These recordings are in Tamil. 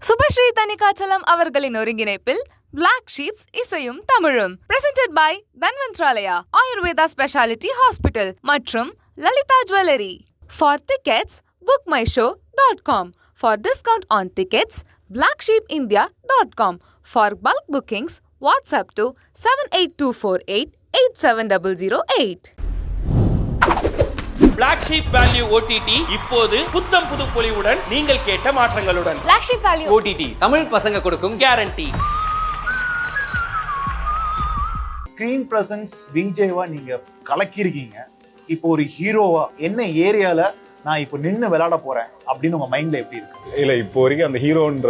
சுபஸ்ரீ தனிகாச்சலம் அவர்களின் ஒருங்கிணைப்பில் பிளாக் ஷீப்ஸ் இசையும் தமிழும் presented by Dhanvantralaya Ayurveda speciality hospital மற்றும் Lalitha jewellery. For tickets, bookmyshow.com. For discount on tickets, blacksheepindia.com. For bulk bookings, WhatsApp to 78248 Black Sheep Value OTT இப்போது புத்தம் புது பொலிவுடன் நீங்கள் கேட்ட மாற்றங்களுடன் Black Sheep Value OTT Tamil பசங்க கொடுக்கும் கேரண்டி. ஸ்கிரீன் பிரசன்ஸ் விஜேவா நீங்க கலக்கிருக்கீங்க. இப்போ ஒரு ஹீரோவா என்ன ஏரியால நான் இப்போ நின்று விளையாட போறேன் அப்படின்னு உங்க மைண்ட்ல எப்படி இருக்கு? இல்ல இப்போ வரைக்கும் அந்த ஹீரோன்ற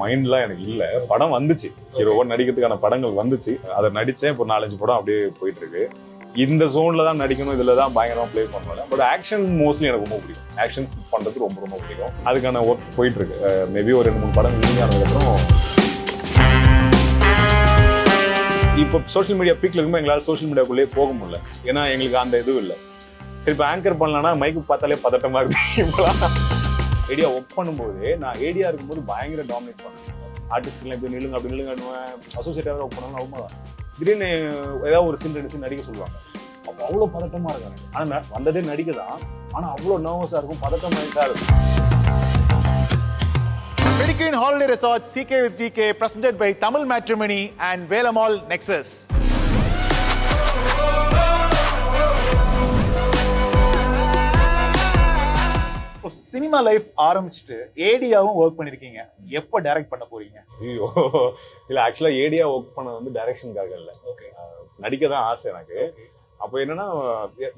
மைண்ட்லாம் எனக்கு இல்ல. படம் வந்துச்சு, ஹீரோவா நடிக்கிறதுக்கான படங்கள் வந்துச்சு, அதை நடிச்சேன். இப்போ 4-5 படம் அப்படியே போயிட்டு இருக்கு. இந்த ஜோன்ல தான் நடிக்கணும், இதுல தான் பயங்கரமா பிளே பண்ணுவேன். பட் ஆக்ஷன் மோஸ்ட்லி எனக்கு ரொம்ப பிடிக்கும். ஆக்ஷன்ஸ் பண்றது ரொம்ப ரொம்ப பிடிக்கும். அதுக்கான ஒர்க் போயிட்டு இருக்கு. மேபி ஒரு 2-3 படம் ரிலீஸ் ஆனதுக்கப்புறம் இப்போ சோஷியல் மீடியா பீக்ல இருக்கும்போது எங்களால் சோஷியல் மீடியாக்குள்ளேயே போக முடியல. ஏன்னா எங்களுக்கு அந்த இதுவும் இல்லை. சரி, இப்போ ஆங்கர் பண்ணலாம்னா மைக்கு பார்த்தாலே பதட்டமா இருக்கு. இப்போலாம் ஏடியா ஒர்க் பண்ணும்போது நான் ஏடியா இருக்கும்போது பயங்கர டாமினேட் பண்ணுவேன். ஆர்டிஸ்ட்லாம் இப்படி நில்லுங்க அப்படி நில்லுங்கன்னுவேன். அசோசியேட்டாக ஒர்க் பண்ணாலும் ரொம்ப திடீர்னு ஏதாவது ஒரு சீன் 2 சீன் நடிக்க சொல்லுவாங்க. அப்போ அவ்வளோ பதட்டமா இருக்காங்க. ஆனால் வந்ததே நடிக்க தான், ஆனால் அவ்வளோ நர்வஸாக இருக்கும், பதட்டமாக இருக்கும். Mediqueen Holiday Resort CK with GK presented by Tamil Matrimony and Velamall Nexus. Cinema life ஆரம்பிச்சுட்டு ஏடியாவும் ஒர்க் பண்ணிருக்கீங்க. எப்போ டைரக்ட் பண்ண போறீங்க? ஐயோ இல்ல, ஆக்சுவலா ஏடியா ஒர்க் பண்ண வந்து டைரக்ஷனுக்காக இல்லை, நடிக்க தான் ஆசை எனக்கு. அப்போ என்னன்னா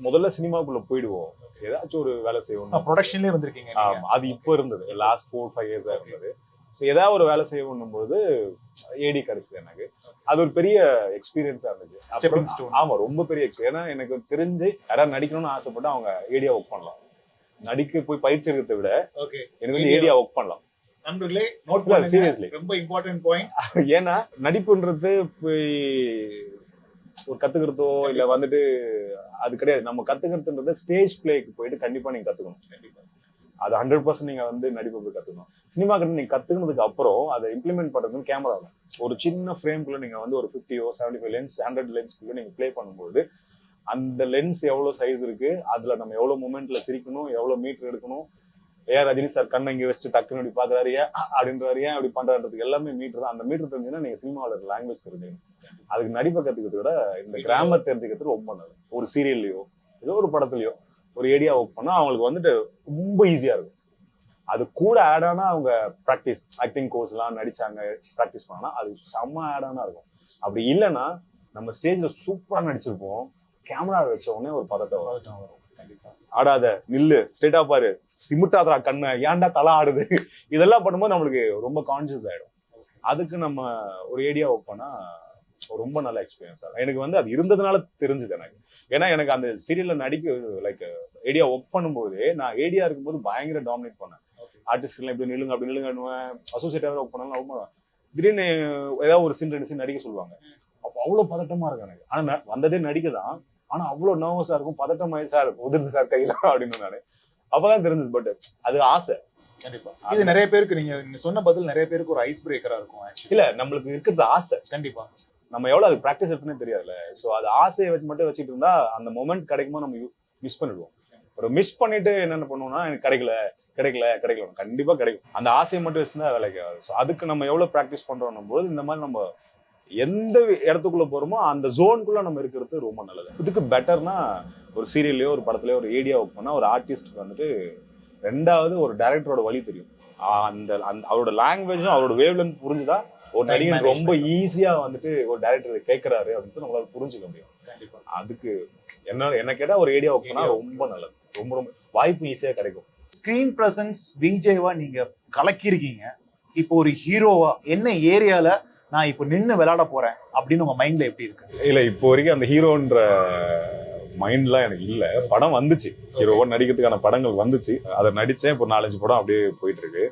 முதல்ல சினிமாக்குள்ள போயிடுவோம், ஏதாச்சும் ஒரு வேலை செய்வோம். ப்ரொடக்ஷன்லயே வந்திருக்கீங்க. அது இப்போ இருந்தது, லாஸ்ட் 4-5 இயர்ஸா இருந்தது. ஸோ ஏதாவது ஒரு வேலை செய்யணும் போது ஏடி கிடைச்சது எனக்கு. அது ஒரு பெரிய எக்ஸ்பீரியன்ஸா இருந்துச்சு. ஆமா, ரொம்ப பெரிய எக்ஸ்பீரியன்ஸ். ஏன்னா எனக்கு தெரிஞ்சு யாராவது நடிக்கணும்னு ஆசைப்பட்டு அவங்க ஏடியா ஒர்க் பண்ணலாம். நடிக்க போய் பயிற்சி இருக்கிறத விட எனக்கு வந்து ஏடியா ஒர்க் பண்ணலாம். நண்பர்களே நோட் பண்ணுங்க, சீரியஸ்லி ரொம்ப இம்பார்ட்டன்ட் பாயிண்ட். ஏன்னா நடிப்புன்றது போய் ஒரு கத்துக்கிறதோ இல்ல வந்துட்டு அது கிடையாது. நம்ம கத்துக்கிறதுன்றது ஸ்டேஜ் பிளேக்கு போயிட்டு கண்டிப்பா நீங்க கத்துக்கணும். அது 100% நீங்க வந்து நடிப்பு போய் கத்துக்கணும். சினிமா கிட்ட நீங்க கத்துக்கினதுக்கு அப்புறம் அதை இம்ப்ளிமெண்ட் பண்றது கேமரா தான். ஒரு சின்ன ஃப்ரேம்குள்ள நீங்க வந்து ஒரு 50 75 லென்ஸ் 100 லென்ஸ்க்குள்ள நீங்க பிளே பண்ணும்போது அந்த லென்ஸ் எவ்வளவு சைஸ் இருக்கு, அதுல நம்ம எவ்வளவு மூமெண்ட்ல சிரிக்கணும், எவ்வளவு மீட்டர் எடுக்கணும். ஏன் ரஜினி சார் கண்ணை இங்க வச்சுட்டு டக்குன்னு அப்படி பாக்குறாரு, ஏன் அப்படின்றாரு, ஏன் அப்படி பண்றதுக்கு எல்லாமே மீட்டர் தான். அந்த மீட்டர் தெரிஞ்சுன்னா நீங்க சினிமாவில் லாங்குவேஜ் தெரிஞ்சுக்கணும். அதுக்கு நடிப்பை கத்துக்கிறத விட இந்த கிராமர் தெரிஞ்சுக்கிறது ரொம்ப நல்லது. ஒரு சீரியல்லையோ ஏதோ ஒரு படத்துலயோ ஒரு ஏடியா ஒர்க் பண்ணா அவங்களுக்கு வந்துட்டு ரொம்ப ஈஸியா இருக்கும். அது கூட ஆட் ஆனா அவங்க ப்ராக்டிஸ் ஆக்டிங் கோர்ஸ் எல்லாம் நடிச்சாங்க, ப்ராக்டிஸ் பண்ணா அது செம்ம ஆட் ஆனா இருக்கும். அப்படி இல்லைன்னா நம்ம ஸ்டேஜ்ல சூப்பரா நடிச்சிருப்போம், கேமரா வச்ச உடனே ஒரு பதட்டம் வரும். ஆடாத, நில்லு, ஸ்ட்ரெயிட்டா பாரு, சிமுட்டாதரா கண்ணை, ஏன்டா தலை ஆடுது, இதெல்லாம் பண்ணும்போது நம்மளுக்கு ரொம்ப கான்சியஸ் ஆயிடும். அதுக்கு நம்ம ஒரு ஏடியா ஒர்க் பண்ணா ரொம்ப நல்ல எக்ஸ்பீரியன்ஸ் ஆகும். எனக்கு வந்து அது இருந்ததுனால தெரிஞ்சுது எனக்கு. ஏன்னா எனக்கு அந்த சீரியல்ல நடிக்க லைக் ஏடியா ஒர்க் பண்ணும்போது நான் ஏடியா இருக்கும்போது பயங்கர டாமினேட் பண்ணேன். ஆர்டிஸ்ட்லாம் இப்படி நில்லுங்க அப்படி நில்லுங்கன்னுவேன். அசோசியேட்டாக ஒர்க் பண்ணாலும் ரொம்ப திடீர்னு ஏதாவது ஒரு சீன் 2 சீன் நடிக்க சொல்லுவாங்க. அப்போ அவ்வளோ பதட்டமா இருக்கும் எனக்கு. ஆனா வந்ததே நடிக்க தான், ஆனா அவ்வளவு நர்வஸா இருக்கும், பதட்டமாயி சார் உதிர்ந்து சார் கையில அப்படின்னு நானு. அப்பதான் தெரிஞ்சது. பட் அது ஆசை. கண்டிப்பா இது நிறைய பேருக்கு நீங்க சொன்ன பதில் நிறைய பேருக்கு ஒரு ஐஸ் பிரேக்கரா இருக்கும். இல்ல, நம்மளுக்கு இருக்கிறது ஆசை. கண்டிப்பா நம்ம எவ்வளவு அது பிராக்டிஸ் எடுத்துனே தெரியாதுல்ல. ஸோ அது ஆசையை மட்டும் வச்சுட்டு இருந்தா அந்த மொமெண்ட் கிடைக்குமோ நம்ம மிஸ் பண்ணிடுவோம். ஒரு மிஸ் பண்ணிட்டு என்னென்ன பண்ணுவோம்னா, எனக்கு கிடைக்கல கண்டிப்பா கிடைக்கும். அந்த ஆசையை மட்டும் வச்சுருந்தா வேலைக்கு ஆகாது. ஸோ அதுக்கு நம்ம எவ்வளவு ப்ராக்டிஸ் பண்றோம் போது இந்த மாதிரி நம்ம எந்த இடத்துக்குள்ள போறோமோ அந்த ஜோனுக்குள்ள நம்ம இருக்கிறது ரொம்ப நல்லது. இதுக்கு பெட்டர்னா ஒரு சீரியல்லையோ ஒரு படத்துலயோ ஒரு ஏடியா ஒர்க் பண்ணா ஒரு ஆர்டிஸ்ட் வந்துட்டு 2வது ஒரு டைரக்டரோட வழி தெரியும். அந்த அவரோட லாங்குவேஜும் அவரோட வேவ் லென்த் புரிஞ்சுதா ஒரு நடிகன் ரொம்ப ஈஸியா வந்துட்டு ஒரு டைரக்டர் கேட்கிறாரு அப்படின்னு நம்மளால புரிஞ்சுக்க முடியும். அதுக்கு என்ன கேட்டா ஒரு ஏடியா ஒர்க் பண்ணா ரொம்ப நல்லது. ரொம்ப ரொம்ப வாய்ப்பு ஈஸியா கிடைக்கும். ஸ்கிரீன் பிரசன்ஸ் விஜேவா நீங்க கலக்கிருக்கீங்க. இப்போ ஒரு ஹீரோவா என்ன ஏரியால நான் இப்போ நின்று விளையாட போறேன் அப்படின்னு உங்க மைண்ட்ல எப்படி இருக்கு? இல்ல, இப்போ வரைக்கும் அந்த ஹீரோன்ற மைண்ட்லாம் எனக்கு இல்ல. படம் வந்துச்சு, ஹீரோவா நடிக்கிறதுக்கான படங்கள் வந்துச்சு, அதை நடிச்சேன். இப்போ 4-5 படம் அப்படியே போயிட்டு இருக்கு.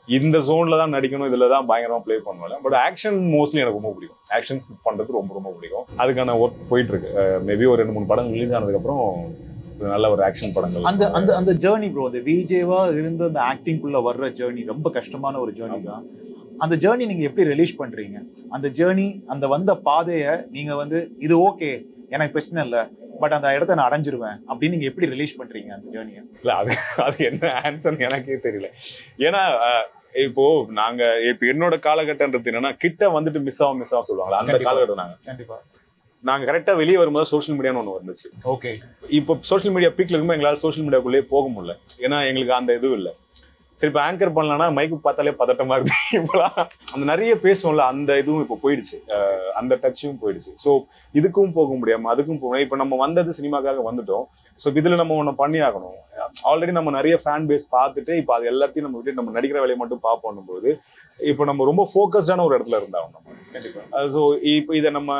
இந்த ஜோன்ல தான் நடிக்கணும், இதுல தான் பயங்கரமா பிளே பண்ணுவேன். பட் ஆக்ஷன் மோஸ்ட்லி எனக்கு ரொம்ப பிடிக்கும். ஆக்ஷன்ஸ் பண்றது ரொம்ப ரொம்ப பிடிக்கும். அதுக்கான ஒர்க் போயிட்டு இருக்கு. மேபி ஒரு 2-3 படம் ரிலீஸ் ஆனதுக்கு அப்புறம் நல்ல ஒரு ஆக்ஷன் படங்கள். அந்த அந்த அந்த ஜேர்னி ப்ரோ, அந்த விஜேவா இருந்து அந்த ஆக்டிங்குள்ள வர்ற ஜேர்னி ரொம்ப கஷ்டமான ஒரு ஜேர்னி தான். அந்த ஜேர்னி நீங்க எப்படி ரிலீஸ் பண்றீங்க? அந்த ஜேர்னி, அந்த வந்த பாதையை நீங்க வந்து இது ஓகே எனக்கு பிரச்சனை இல்லை, பட் அந்த இடத்த நான் அடைஞ்சிருவேன் அப்படின்னு நீங்க எப்படி ரிலீஸ் பண்றீங்க அந்த ஜேர்னியை? இல்ல அது என்ன ஆன்சர் எனக்கே தெரியல. ஏன்னா இப்போ நாங்க இப்ப என்னோட காலகட்டம்ன்றது என்னன்னா, கிட்ட வந்துட்டு மிஸ் ஆகும் சொல்லுவாங்களா, அந்த காலகட்டம். கண்டிப்பா நாங்க கரெக்டா வெளியே வரும்போது சோஷியல் மீடியான்னு ஒண்ணு வந்துச்சு. ஓகே. இப்போ சோஷியல் மீடியா பீக்ல இருக்கும்போது எங்களால சோஷியல் மீடியாக்குள்ளேயே போக முடியல. ஏன்னா எங்களுக்கு அந்த இதுவும் இல்லை. சரி, இப்போ ஆங்கர் பண்ணலாம்னா மைக்கு பார்த்தாலே பதட்டமா இருக்கு. இப்போலாம் அந்த நிறைய பேசுவோம்ல, அந்த இதுவும் இப்போ போயிடுச்சு, அந்த டச்சும் போயிடுச்சு. ஸோ இதுக்கும் போக முடியாம அதுக்கும் போகணும். இப்போ நம்ம வந்தது சினிமாக்காக வந்துட்டோம். ஸோ இதுல நம்ம ஒன்று பண்ணி ஆகணும். ஆல்ரெடி நம்ம நிறைய ஃபேன் பேஸ் பார்த்துட்டு இப்போ அது எல்லாத்தையும் நம்ம விட்டு நம்ம நடிக்கிற வேலையை மட்டும் பார்ப்போம் போது இப்போ நம்ம ரொம்ப ஃபோக்கஸ்டான ஒரு இடத்துல இருந்தாகும் நம்ம. கண்டிப்பா. ஸோ இப்போ இதை நம்ம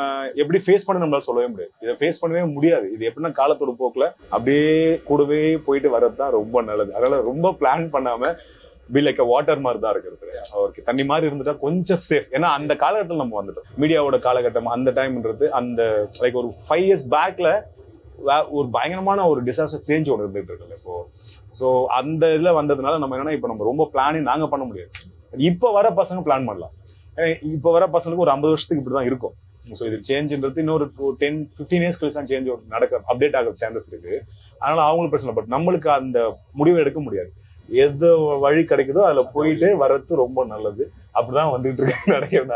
எப்படி ஃபேஸ் பண்ண நம்மளால சொல்லவே முடியாது. இதை ஃபேஸ் பண்ணவே முடியாது. இது எப்படின்னா காலத்தோட போக்குல அப்படியே கூடவே போயிட்டு வர்றது தான் ரொம்ப நல்லது. அதனால ரொம்ப பிளான் பண்ணாம பி லைக் வாட்டர் மாதிரி தான் இருக்கிறது. அவருக்கு தண்ணி மாதிரி இருந்துட்டா கொஞ்சம் சேஃப். ஏன்னா அந்த காலகட்டத்தில் நம்ம வந்துட்டோம். மீடியாவோட காலகட்டம் அந்த டைம்ன்றது அந்த லைக் ஒரு 5 years பேக்ல ஒரு பயங்கரமான ஒரு டிசாஸ்டர் சேஞ்ச் ஒன்று இருந்துட்டு இருக்குல்ல இப்போ. ஸோ அந்த இதுல வந்ததுனால நம்ம என்னன்னா இப்போ நம்ம ரொம்ப பிளானிங் நாங்க பண்ண முடியாது. இப்போ வர பசங்க பிளான் பண்ணலாம். இப்போ வர பசங்களுக்கு ஒரு 50 வருஷத்துக்கு இப்படிதான் இருக்கும். ஸோ இது சேஞ்சுன்றது இன்னொரு 10-15 years கழிச்சு தான் சேஞ்ச் நடக்க அப்டேட் ஆக சான்சஸ் இருக்கு. அதனால அவங்களுக்கு பிரச்சனை. பட் நம்மளுக்கு அந்த முடிவை எடுக்க முடியாது. எது வழி கிடைக்குதோ அதுல போயிட்டு வர்றது ரொம்ப நல்லது. அப்படிதான் வந்துட்டு இருக்கு நடக்கிறது.